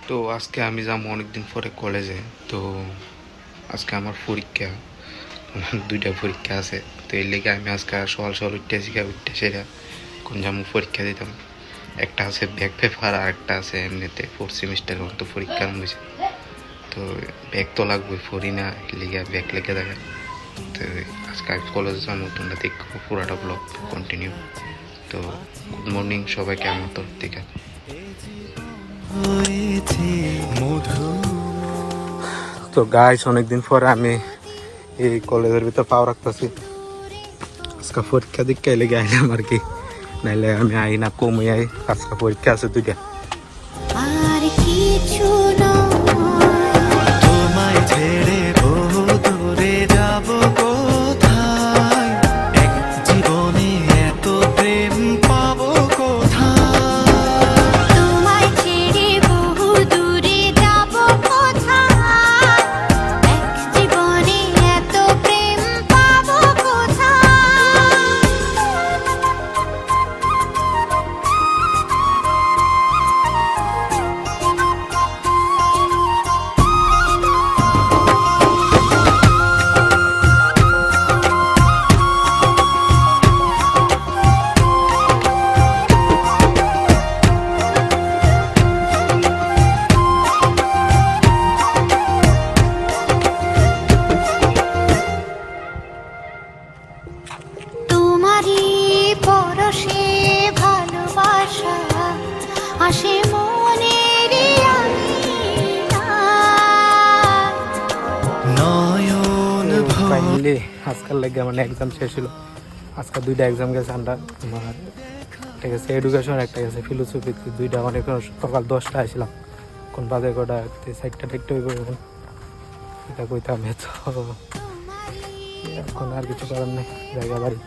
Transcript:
তো আজকে আমি যাবো অনেকদিন পরে কলেজে। তো আজকে আমার পরীক্ষা, আমার দুইটা পরীক্ষা আছে। তো এর লেগে আমি আজকে সকাল সকাল উঠতে সেরা কোন যাবো পরীক্ষা দিতাম। একটা আছে ব্যাক পেপার আর একটা আছে এমনিতে 4th সেমিস্টারের মতো পরীক্ষা হয়েছে। তো ব্যাগ তো লাগবে, পড়ি না এর লেগে ব্যাগ লেগে থাকে। তো আজকে আমি কলেজে যাবো, তোমরা দেখবো পুরাটা ব্লগ কন্টিনিউ। তো গুড মর্নিং সবাইকে আমার তরফ থেকে। তো গাইস, অনেকদিন পরে আমি এই কলেজের ভিতর পাও রাখতেছি। আজকে পরীক্ষা দীক্ষা লেগে আইলাম আর কি, নাইলে আমি আই না, কমে আই। আজকে পরীক্ষা আছে দুইটা। আর কিছু তোমায় ছেড়ে বহু দূরে যাব কোথায়, এক জীবনে এত প্রেম পাবো কোথায়, তোমায় ছেড়ে বহু দূরে যাব কোথায়, এক জীবনে এত প্রেম পাবো কোথায়। তোমারই পরশে ভালোবাসা আসে মনের নয়ন ফাইনালি আজকাল লাগে মানে এক্সাম শেষ হলো। আজকে দুইটা এক্সাম গেছে আমরা, আমার একটা গেছে এডুকেশন, একটা গেছে ফিলোসফি। দুইটা অনেক সকাল 10টা আসলাম, কোন বাজে কটা 4টা ঠেকতে হইব এখন, এটা কইতাম। তো এখন আর কিছু করার নেই, জায়গা বাড়ি।